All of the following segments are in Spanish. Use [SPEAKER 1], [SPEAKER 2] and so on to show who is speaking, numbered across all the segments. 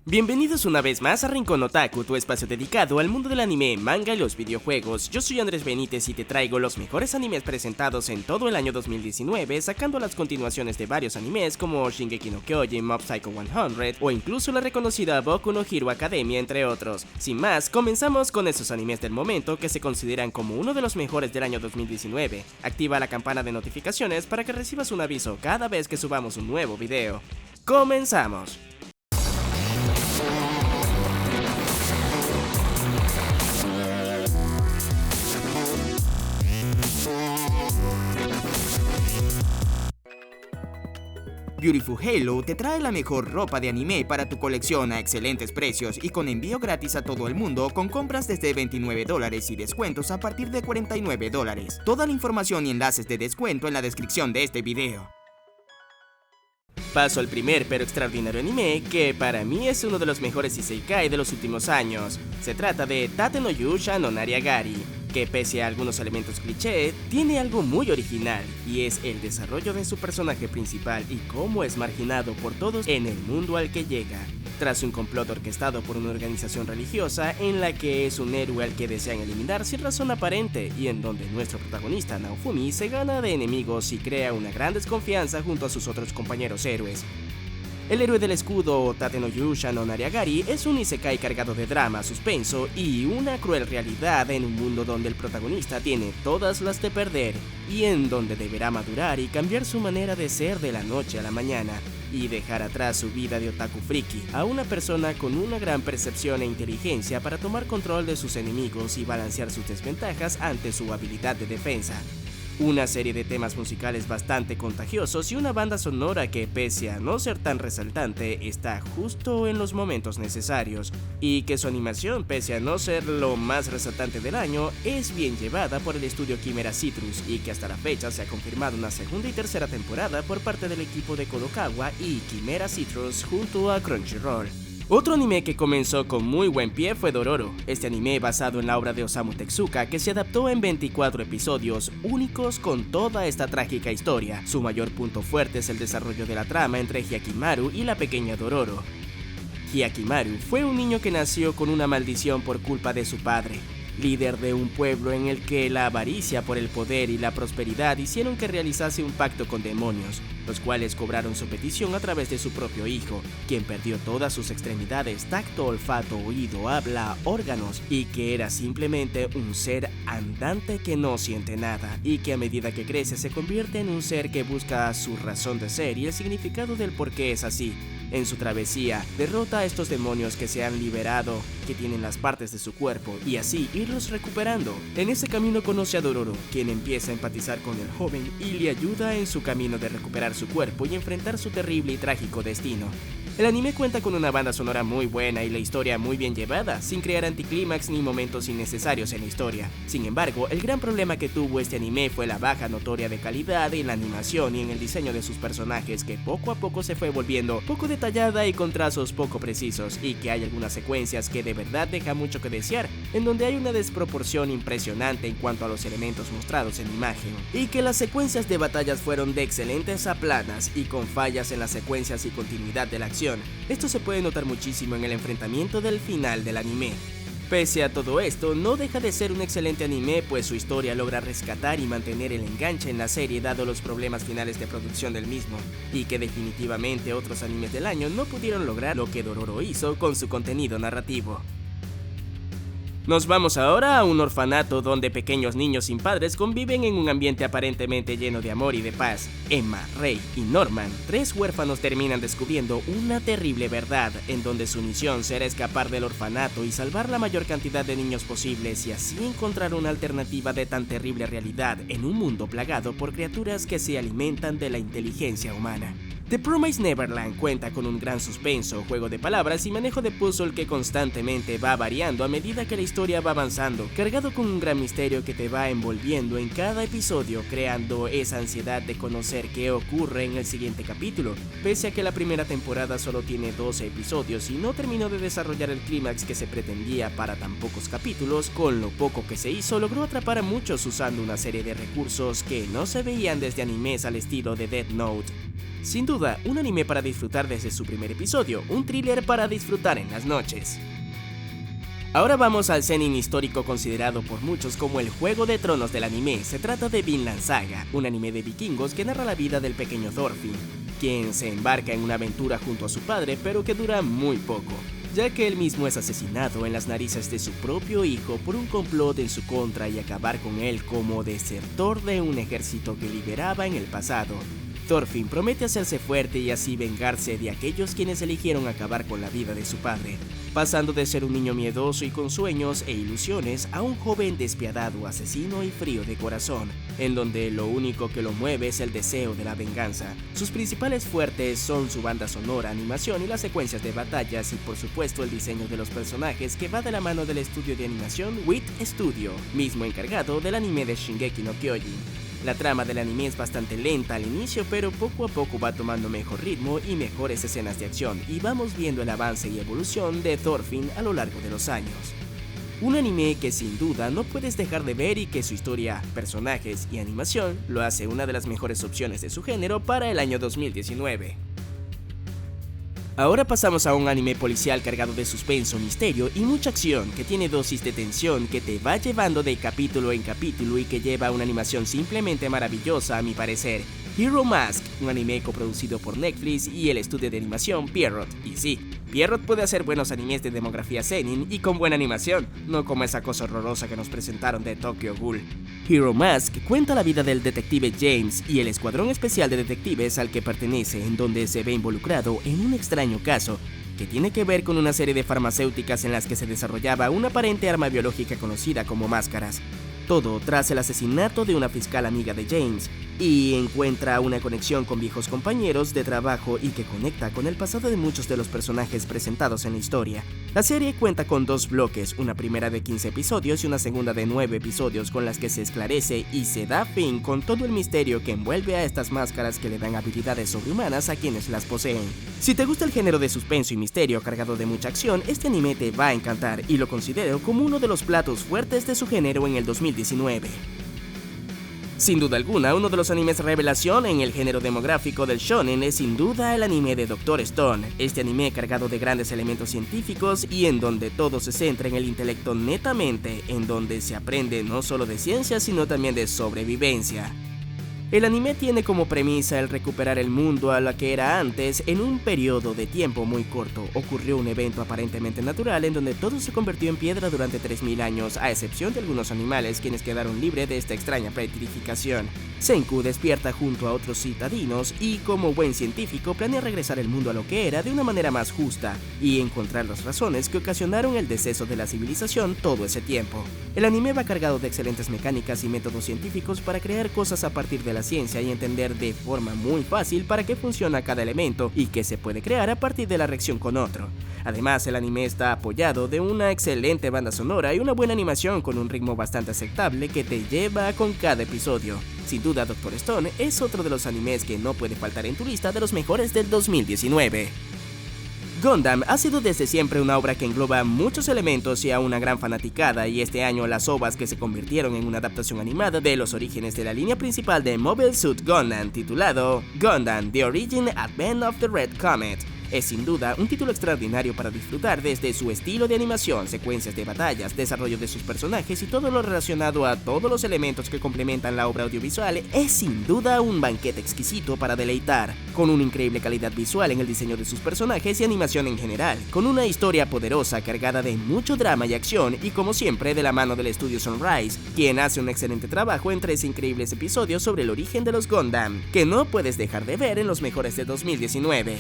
[SPEAKER 1] Bienvenidos una vez más a Rincón Otaku, tu espacio dedicado al mundo del anime, manga y los videojuegos. Yo soy Andrés Benítez y te traigo los mejores animes presentados en todo el año 2019, sacando las continuaciones de varios animes como Shingeki no Kyojin, Mob Psycho 100 o incluso la reconocida Boku no Hero Academia, entre otros. Sin más, comenzamos con esos animes del momento que se consideran como uno de los mejores del año 2019. Activa la campana de notificaciones para que recibas un aviso cada vez que subamos un nuevo video. ¡Comenzamos!
[SPEAKER 2] Beautiful Halo te trae la mejor ropa de anime para tu colección a excelentes precios y con envío gratis a todo el mundo con compras desde $29 y descuentos a partir de $49. Toda la información y enlaces de descuento en la descripción de este video.
[SPEAKER 1] Paso al primer pero extraordinario anime que para mí es uno de los mejores isekai de los últimos años. Se trata de Tate no Yusha no Nariagari, que pese a algunos elementos cliché, tiene algo muy original, y es el desarrollo de su personaje principal y cómo es marginado por todos en el mundo al que llega. Tras un complot orquestado por una organización religiosa en la que es un héroe al que desean eliminar sin razón aparente y en donde nuestro protagonista Naofumi se gana de enemigos y crea una gran desconfianza junto a sus otros compañeros héroes. El héroe del escudo, Tate no Yusha no Nariagari, es un isekai cargado de drama, suspenso y una cruel realidad en un mundo donde el protagonista tiene todas las de perder y en donde deberá madurar y cambiar su manera de ser de la noche a la mañana y dejar atrás su vida de otaku friki a una persona con una gran percepción e inteligencia para tomar control de sus enemigos y balancear sus desventajas ante su habilidad de defensa. Una serie de temas musicales bastante contagiosos y una banda sonora que, pese a no ser tan resaltante, está justo en los momentos necesarios, y que su animación, pese a no ser lo más resaltante del año, es bien llevada por el estudio Chimera Citrus, y que hasta la fecha se ha confirmado una segunda y tercera temporada por parte del equipo de Kodokawa y Chimera Citrus junto a Crunchyroll. Otro anime que comenzó con muy buen pie fue Dororo, este anime basado en la obra de Osamu Tezuka que se adaptó en 24 episodios únicos con toda esta trágica historia. Su mayor punto fuerte es el desarrollo de la trama entre Hyakimaru y la pequeña Dororo. Hyakimaru fue un niño que nació con una maldición por culpa de su padre, líder de un pueblo en el que la avaricia por el poder y la prosperidad hicieron que realizase un pacto con demonios, los cuales cobraron su petición a través de su propio hijo, quien perdió todas sus extremidades, tacto, olfato, oído, habla, órganos, y que era simplemente un ser andante que no siente nada, y que a medida que crece se convierte en un ser que busca su razón de ser y el significado del por qué es así. En su travesía, derrota a estos demonios que se han liberado, que tienen las partes de su cuerpo, y así irlos recuperando. En ese camino conoce a Dororo, quien empieza a empatizar con el joven y le ayuda en su camino de recuperar su cuerpo y enfrentar su terrible y trágico destino. El anime cuenta con una banda sonora muy buena y la historia muy bien llevada, sin crear anticlímax ni momentos innecesarios en la historia. Sin embargo, el gran problema que tuvo este anime fue la baja notoria de calidad en la animación y en el diseño de sus personajes, que poco a poco se fue volviendo poco detallada y con trazos poco precisos, y que hay algunas secuencias que de verdad dejan mucho que desear, en donde hay una desproporción impresionante en cuanto a los elementos mostrados en imagen, y que las secuencias de batallas fueron de excelentes a planas y con fallas en las secuencias y continuidad de la acción. Esto se puede notar muchísimo en el enfrentamiento del final del anime. Pese a todo esto, no deja de ser un excelente anime, pues su historia logra rescatar y mantener el enganche en la serie dado los problemas finales de producción del mismo, y que definitivamente otros animes del año no pudieron lograr lo que Dororo hizo con su contenido narrativo. Nos vamos ahora a un orfanato donde pequeños niños sin padres conviven en un ambiente aparentemente lleno de amor y de paz. Emma, Rei y Norman, tres huérfanos, terminan descubriendo una terrible verdad en donde su misión será escapar del orfanato y salvar la mayor cantidad de niños posibles y así encontrar una alternativa de tan terrible realidad en un mundo plagado por criaturas que se alimentan de la inteligencia humana. The Promised Neverland cuenta con un gran suspenso, juego de palabras y manejo de puzzle que constantemente va variando a medida que la historia va avanzando, cargado con un gran misterio que te va envolviendo en cada episodio, creando esa ansiedad de conocer qué ocurre en el siguiente capítulo, pese a que la primera temporada solo tiene 12 episodios y no terminó de desarrollar el clímax que se pretendía para tan pocos capítulos. Con lo poco que se hizo, logró atrapar a muchos usando una serie de recursos que no se veían desde animes al estilo de Death Note. Sin duda, un anime para disfrutar desde su primer episodio, un thriller para disfrutar en las noches. Ahora vamos al seinen histórico considerado por muchos como el Juego de Tronos del anime. Se trata de Vinland Saga, un anime de vikingos que narra la vida del pequeño Thorfinn, quien se embarca en una aventura junto a su padre, pero que dura muy poco, ya que él mismo es asesinado en las narices de su propio hijo por un complot en su contra y acabar con él como desertor de un ejército que liberaba en el pasado. Thorfinn promete hacerse fuerte y así vengarse de aquellos quienes eligieron acabar con la vida de su padre, pasando de ser un niño miedoso y con sueños e ilusiones a un joven despiadado, asesino y frío de corazón, en donde lo único que lo mueve es el deseo de la venganza. Sus principales fuertes son su banda sonora, animación y las secuencias de batallas y por supuesto el diseño de los personajes que va de la mano del estudio de animación WIT Studio, mismo encargado del anime de Shingeki no Kyojin. La trama del anime es bastante lenta al inicio, pero poco a poco va tomando mejor ritmo y mejores escenas de acción, y vamos viendo el avance y evolución de Thorfinn a lo largo de los años. Un anime que sin duda no puedes dejar de ver y que su historia, personajes y animación lo hace una de las mejores opciones de su género para el año 2019. Ahora pasamos a un anime policial cargado de suspenso, misterio y mucha acción, que tiene dosis de tensión que te va llevando de capítulo en capítulo y que lleva una animación simplemente maravillosa a mi parecer. Hero Mask, un anime coproducido por Netflix y el estudio de animación Pierrot. Y sí, Pierrot puede hacer buenos animes de demografía seinen y con buena animación, no como esa cosa horrorosa que nos presentaron de Tokyo Ghoul. Hero Mask cuenta la vida del detective James y el escuadrón especial de detectives al que pertenece, en donde se ve involucrado en un extraño caso que tiene que ver con una serie de farmacéuticas en las que se desarrollaba una aparente arma biológica conocida como máscaras. Todo tras el asesinato de una fiscal amiga de James, y encuentra una conexión con viejos compañeros de trabajo y que conecta con el pasado de muchos de los personajes presentados en la historia. La serie cuenta con 2 bloques, una primera de 15 episodios y una segunda de 9 episodios con las que se esclarece y se da fin con todo el misterio que envuelve a estas máscaras que le dan habilidades sobrehumanas a quienes las poseen. Si te gusta el género de suspenso y misterio cargado de mucha acción, este anime te va a encantar y lo considero como uno de los platos fuertes de su género en el 2019. Sin duda alguna, uno de los animes revelación en el género demográfico del shonen es sin duda el anime de Dr. Stone. Este anime cargado de grandes elementos científicos y en donde todo se centra en el intelecto netamente, en donde se aprende no solo de ciencia sino también de sobrevivencia. El anime tiene como premisa el recuperar el mundo a la que era antes en un periodo de tiempo muy corto. Ocurrió un evento aparentemente natural en donde todo se convirtió en piedra durante 3000 años, a excepción de algunos animales quienes quedaron libres de esta extraña petrificación. Senku despierta junto a otros citadinos y como buen científico planea regresar el mundo a lo que era de una manera más justa y encontrar las razones que ocasionaron el deceso de la civilización todo ese tiempo. El anime va cargado de excelentes mecánicas y métodos científicos para crear cosas a partir de la ciencia y entender de forma muy fácil para qué funciona cada elemento y qué se puede crear a partir de la reacción con otro. Además, el anime está apoyado de una excelente banda sonora y una buena animación con un ritmo bastante aceptable que te lleva con cada episodio. Sin duda, Dr. Stone es otro de los animes que no puede faltar en tu lista de los mejores del 2019. Gundam ha sido desde siempre una obra que engloba muchos elementos y a una gran fanaticada, y este año las OVAs que se convirtieron en una adaptación animada de los orígenes de la línea principal de Mobile Suit Gundam, titulado Gundam: The Origin Advent of the Red Comet. Es sin duda un título extraordinario para disfrutar desde su estilo de animación, secuencias de batallas, desarrollo de sus personajes y todo lo relacionado a todos los elementos que complementan la obra audiovisual. Es sin duda un banquete exquisito para deleitar, con una increíble calidad visual en el diseño de sus personajes y animación en general, con una historia poderosa cargada de mucho drama y acción y como siempre de la mano del estudio Sunrise, quien hace un excelente trabajo en 3 increíbles episodios sobre el origen de los Gundam, que no puedes dejar de ver en los mejores de 2019.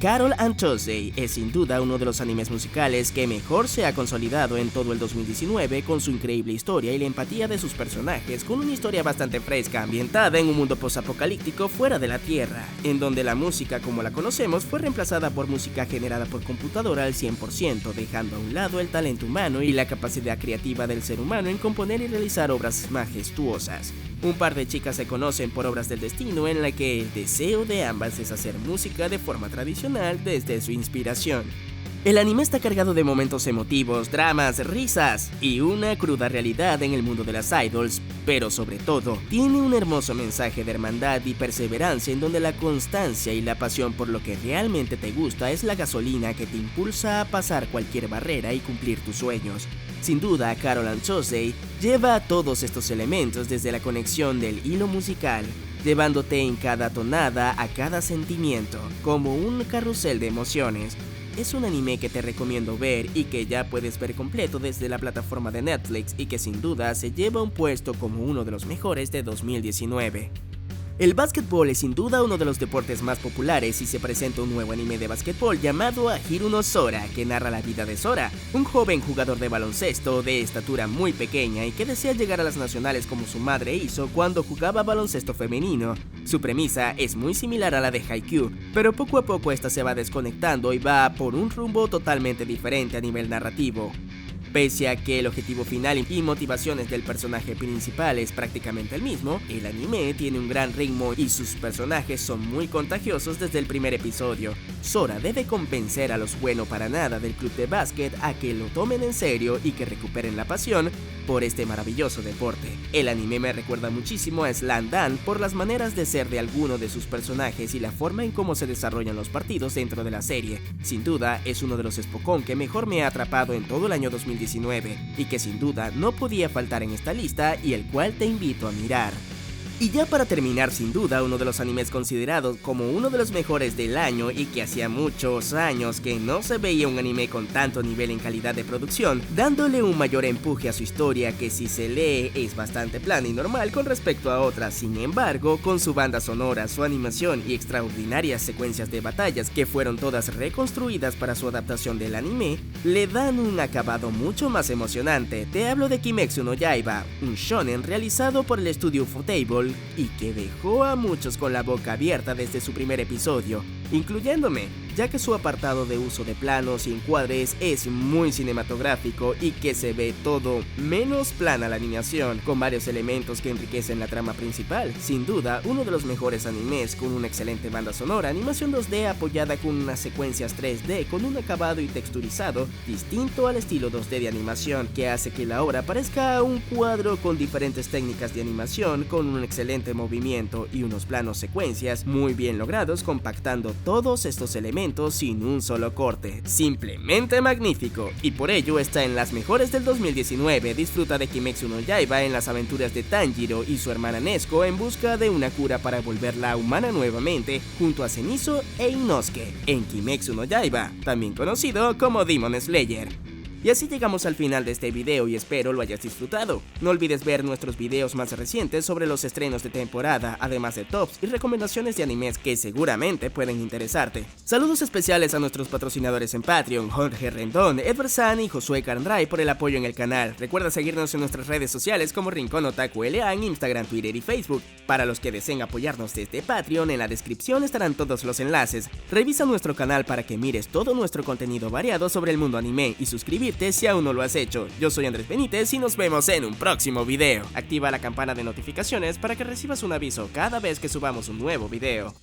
[SPEAKER 1] Carol and Tuesday es sin duda uno de los animes musicales que mejor se ha consolidado en todo el 2019 con su increíble historia y la empatía de sus personajes, con una historia bastante fresca ambientada en un mundo posapocalíptico fuera de la Tierra, en donde la música como la conocemos fue reemplazada por música generada por computadora al 100%, dejando a un lado el talento humano y la capacidad creativa del ser humano en componer y realizar obras majestuosas. Un par de chicas se conocen por obras del destino en la que el deseo de ambas es hacer música de forma tradicional desde su inspiración. El anime está cargado de momentos emotivos, dramas, risas y una cruda realidad en el mundo de las idols, pero sobre todo, tiene un hermoso mensaje de hermandad y perseverancia en donde la constancia y la pasión por lo que realmente te gusta es la gasolina que te impulsa a pasar cualquier barrera y cumplir tus sueños. Sin duda, Carol and Tuesday lleva todos estos elementos desde la conexión del hilo musical, llevándote en cada tonada a cada sentimiento, como un carrusel de emociones. Es un anime que te recomiendo ver y que ya puedes ver completo desde la plataforma de Netflix y que sin duda se lleva un puesto como uno de los mejores de 2019. El básquetbol es sin duda uno de los deportes más populares y se presenta un nuevo anime de básquetbol llamado Ahiru no Sora, que narra la vida de Sora, un joven jugador de baloncesto de estatura muy pequeña y que desea llegar a las nacionales como su madre hizo cuando jugaba baloncesto femenino. Su premisa es muy similar a la de Haikyuu, pero poco a poco esta se va desconectando y va por un rumbo totalmente diferente a nivel narrativo. Pese a que el objetivo final y motivaciones del personaje principal es prácticamente el mismo, el anime tiene un gran ritmo y sus personajes son muy contagiosos desde el primer episodio. Sora debe convencer a los bueno para nada del club de básquet a que lo tomen en serio y que recuperen la pasión por este maravilloso deporte. El anime me recuerda muchísimo a Slam Dunk por las maneras de ser de alguno de sus personajes y la forma en cómo se desarrollan los partidos dentro de la serie. Sin duda, es uno de los Spokon que mejor me ha atrapado en todo el año 2019 y que sin duda no podía faltar en esta lista y el cual te invito a mirar. Y ya para terminar, sin duda, uno de los animes considerados como uno de los mejores del año y que hacía muchos años que no se veía un anime con tanto nivel en calidad de producción, dándole un mayor empuje a su historia que si se lee es bastante plana y normal con respecto a otras. Sin embargo, con su banda sonora, su animación y extraordinarias secuencias de batallas que fueron todas reconstruidas para su adaptación del anime, le dan un acabado mucho más emocionante. Te hablo de Kimetsu no Yaiba, un shonen realizado por el estudio Ufotable y que dejó a muchos con la boca abierta desde su primer episodio, incluyéndome, ya que su apartado de uso de planos y encuadres es muy cinematográfico y que se ve todo menos plana la animación, con varios elementos que enriquecen la trama principal. Sin duda, uno de los mejores animes con una excelente banda sonora, animación 2D apoyada con unas secuencias 3D con un acabado y texturizado distinto al estilo 2D de animación, que hace que la obra parezca un cuadro con diferentes técnicas de animación con un excelente movimiento y unos planos secuencias muy bien logrados, compactando todos estos elementos sin un solo corte. Simplemente magnífico, y por ello está en las mejores del 2019. Disfruta de Kimetsu no Yaiba en las aventuras de Tanjiro y su hermana Nezuko en busca de una cura para volverla humana nuevamente, junto a Zenitsu e Inosuke, en Kimetsu no Yaiba, también conocido como Demon Slayer. Y así llegamos al final de este video y espero lo hayas disfrutado. No olvides ver nuestros videos más recientes sobre los estrenos de temporada, además de tops y recomendaciones de animes que seguramente pueden interesarte. Saludos especiales a nuestros patrocinadores en Patreon, Jorge Rendón, Edward San y Josué Carndray por el apoyo en el canal. Recuerda seguirnos en nuestras redes sociales como Rincón Otaku LA en Instagram, Twitter y Facebook. Para los que deseen apoyarnos desde Patreon, en la descripción estarán todos los enlaces. Revisa nuestro canal para que mires todo nuestro contenido variado sobre el mundo anime y suscríbete si aún no lo has hecho. Yo soy Andrés Benítez y nos vemos en un próximo video. Activa la campana de notificaciones para que recibas un aviso cada vez que subamos un nuevo video.